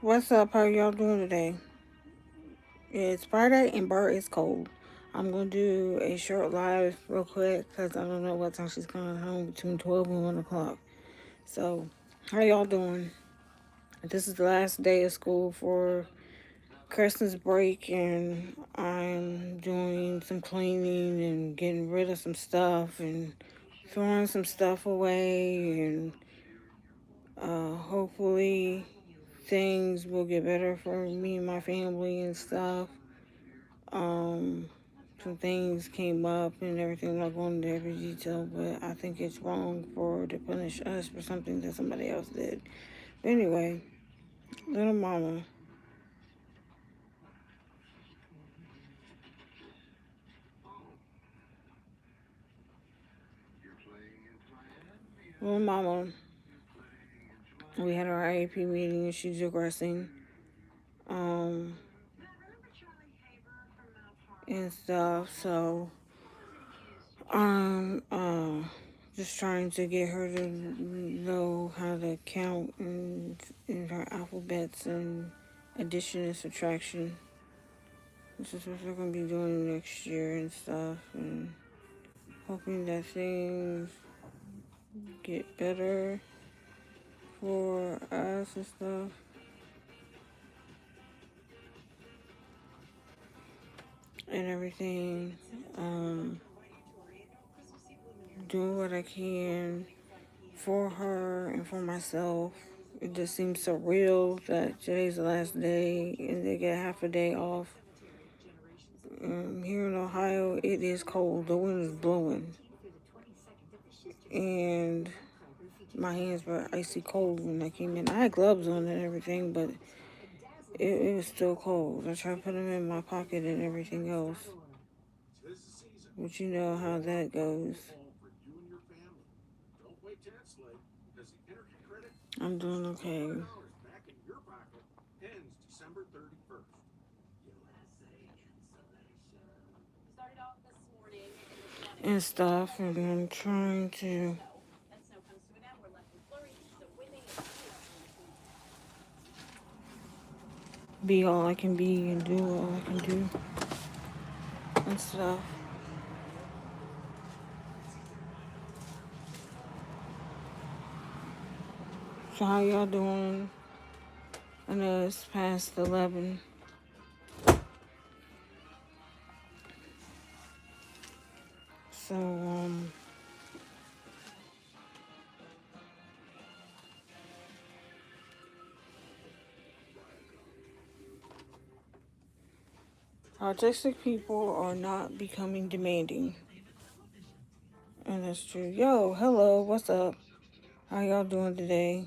What's up? How y'all doing today? It's Friday and Bart is cold. I'm gonna do a short live real quick because I don't know what time she's coming home between 12 and 1 o'clock. So, how y'all doing? This is the last day of school for Christmas break, and I'm doing some cleaning and getting rid of some stuff and throwing some stuff away, and hopefully things will get better for me and my family and stuff. Um, some things came up and everything. I'm not going into every detail, but I think it's wrong for to punish us for something that somebody else did. But anyway, little mama, little mama, we had our IAP meeting and she's regressing, um, and stuff. So I'm just trying to get her to know how to count in her alphabets and addition and subtraction. This is what we're gonna be doing next year and stuff, and hoping that things get better for us and stuff and everything. Doing what I can for her and for myself. It just seems surreal that today's the last day and they get half a day off. Here in Ohio, it is cold. The wind is blowing, and my hands were icy cold when I came in. I had gloves on and everything, but it was still cold. I tried to put them in my pocket and everything else. But you know how that goes. I'm doing okay. And stuff, and I'm trying to be all I can be and do all I can do and stuff. So how y'all doing? I know it's past 11. So, autistic people are not becoming demanding. And that's true. Yo, hello, what's up? How y'all doing today?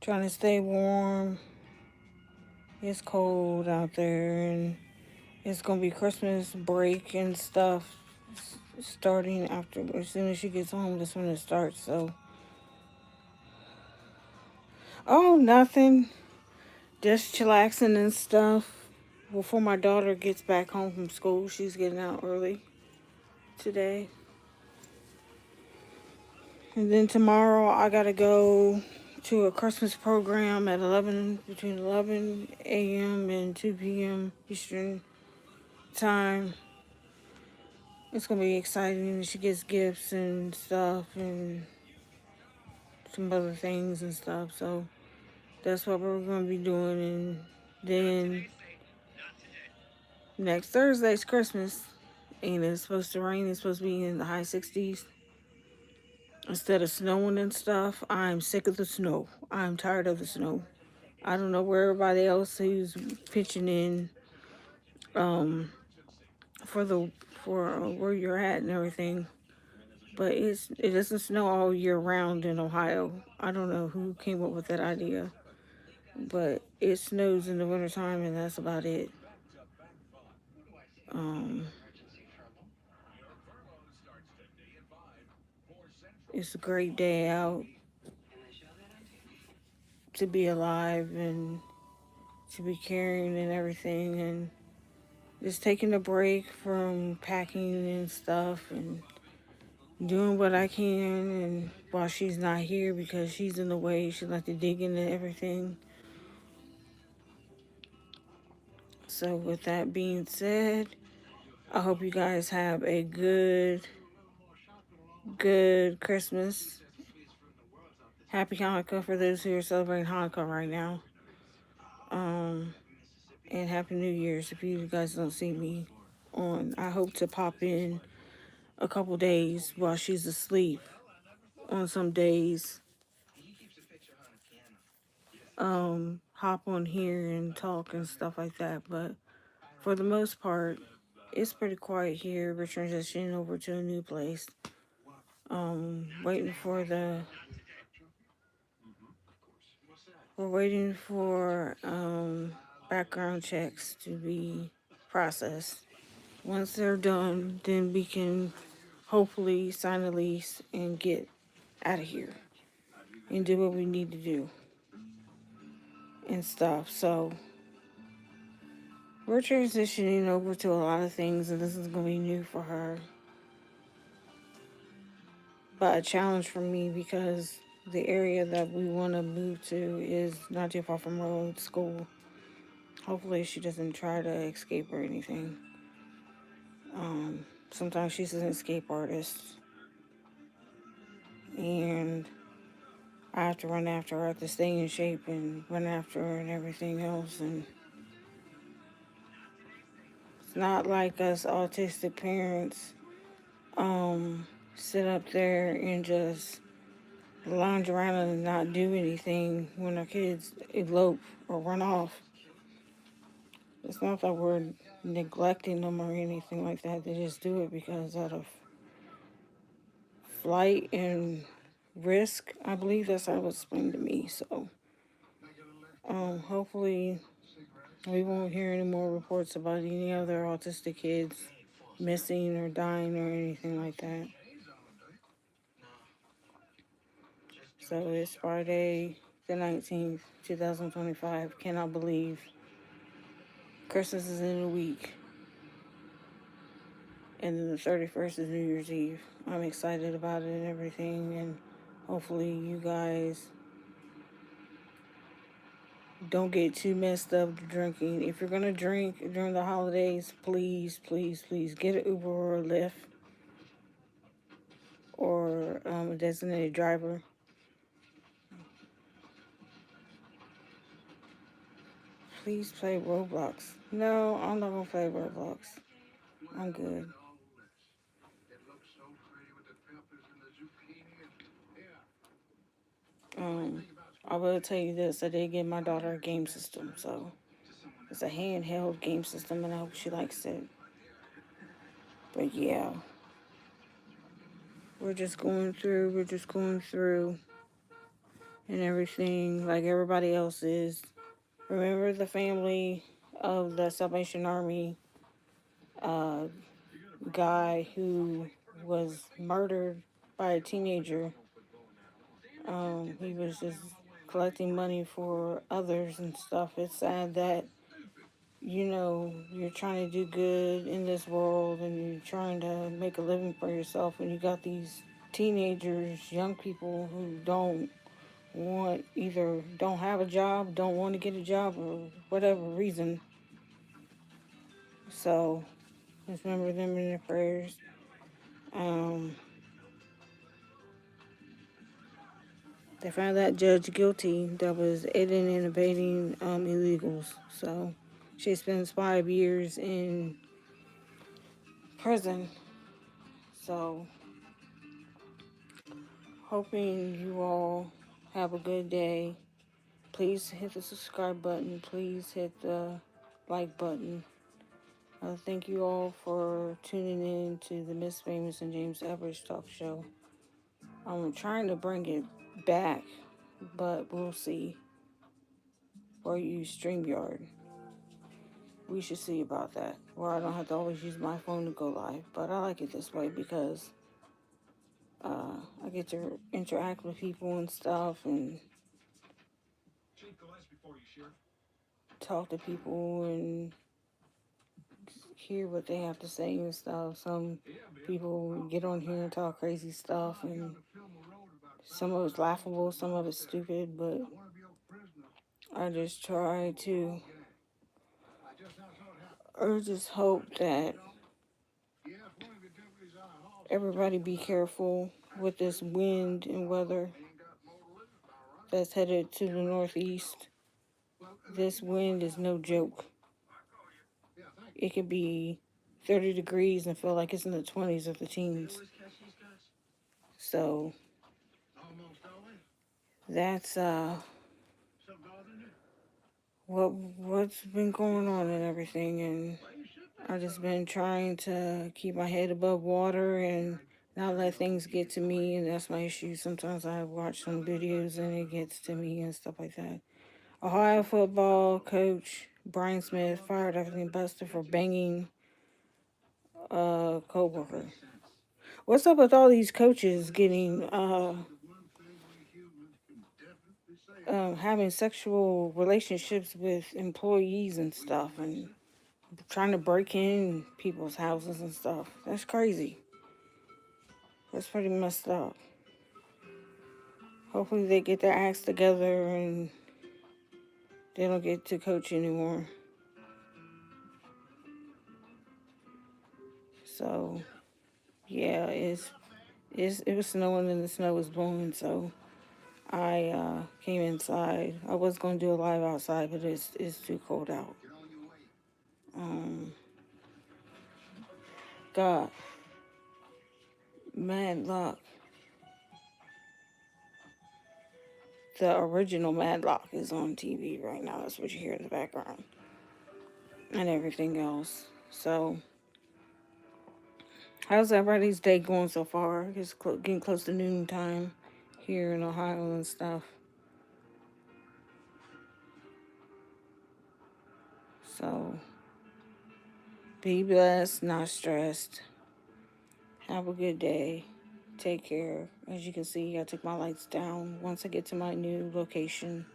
Trying to stay warm. It's cold out there, and it's gonna be Christmas break and stuff starting after. As soon as she gets home, that's when it starts. So, oh, nothing. Just chillaxing and stuff. Before my daughter gets back home from school, she's getting out early today. And then tomorrow I gotta go to a Christmas program at 11, between 11 a.m. and 2 p.m. Eastern time. It's gonna be exciting. She gets gifts and stuff and some other things and stuff. So that's what we're gonna be doing. And then next Thursday's Christmas. And it's supposed to rain. It's supposed to be in the high 60s instead of snowing and stuff. I'm sick of the snow. I'm tired of the snow. I don't know where everybody else who's pitching in um, for the for where you're at and everything, but it doesn't snow all year round in Ohio. I don't know who came up with that idea, but it snows in the wintertime and that's about it. Um, it's a great day out to be alive and to be caring and everything, and just taking a break from packing and stuff and doing what I can, and while she's not here because she's in the way, she like to dig into everything. So, with that being said, I hope you guys have a good Christmas. Happy Hanukkah for those who are celebrating Hanukkah right now. Um, and Happy New Year's if you guys don't see me on. I hope to pop in a couple days while she's asleep on some days. Hop on here and talk and stuff like that. But for the most part, it's pretty quiet here. We're transitioning over to a new place. Waiting for the we're waiting for background checks to be processed. Once they're done, then we can hopefully sign a lease and get out of here and do what we need to do and stuff. So we're transitioning over to a lot of things, and this is going to be new for her, but a challenge for me because the area that we want to move to is not too far from road school. Hopefully, she doesn't try to escape or anything. Sometimes she's an escape artist, and I have to run after her. I have to stay in shape and run after her and everything else. And it's not like us autistic parents sit up there and just lounge around and not do anything when our kids elope or run off. It's not that we're neglecting them or anything like that. They just do it because out of flight and risk. I believe that's how it was explained to me. So, hopefully, we won't hear any more reports about any other autistic kids missing or dying or anything like that. So, it's Friday the 19th, 2025. Cannot believe Christmas is in a week. And then the 31st is New Year's Eve. I'm excited about it and everything. And hopefully, you guys don't get too messed up drinking. If you're gonna drink during the holidays, please, please, please get an Uber or a Lyft or a designated driver. Please play Roblox. No, I'm not gonna play Roblox. I'm good. Um, I will tell you this: I did get my daughter a game system, so it's a handheld game system, and I hope she likes it. But yeah, we're just going through, and everything like everybody else is. Remember the family of the Salvation Army uh, guy who was murdered by a teenager. He was just collecting money for others and stuff. It's sad that, you're trying to do good in this world and you're trying to make a living for yourself, and you got these teenagers, young people who don't have a job, don't want to get a job, or whatever reason. So just remember them in your prayers. Um, they found that judge guilty that was aiding and abetting illegals. So she spends 5 years in prison. So hoping you all have a good day. Please hit the subscribe button. Please hit the like button. Thank you all for tuning in to the Miss Famous and James Everage Talk Show. I'm trying to bring it back, but we'll see. Or use StreamYard. We should see about that. Where I don't have to always use my phone to go live. But I like it this way because I get to interact with people and stuff and talk to people and hear what they have to say and stuff. Some people get on here and talk crazy stuff, and some of it's laughable, some of it's stupid, but I just try to I just hope that everybody be careful with this wind and weather that's headed to the northeast. This wind is no joke. It could be 30 degrees and feel like it's in the 20s or the teens. So that's what's been going on and everything, and I just been trying to keep my head above water and not let things get to me, and that's my issue. Sometimes I watch some videos and it gets to me and stuff like that. Ohio football coach Brian Smith fired Anthony Buster for banging a coworker. What's up with all these coaches getting having sexual relationships with employees and stuff, and trying to break in people's houses and stuff? That's crazy. That's pretty messed up. Hopefully they get their acts together and they don't get to coach anymore. So yeah, it was snowing and the snow was blowing, so I came inside. I was gonna do a live outside, but it's too cold out. Um, God, Mad Lock, the original Mad Lock is on TV right now. That's what you hear in the background and everything else. So, how's everybody's day going so far? It's getting close to noon time here in Ohio and stuff. So, be blessed, not stressed. Have a good day. Take care. As you can see, I took my lights down. Once I get to my new location,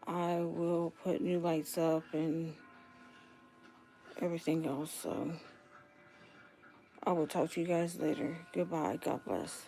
I will put new lights up and everything else. So, I will talk to you guys later. Goodbye. God bless.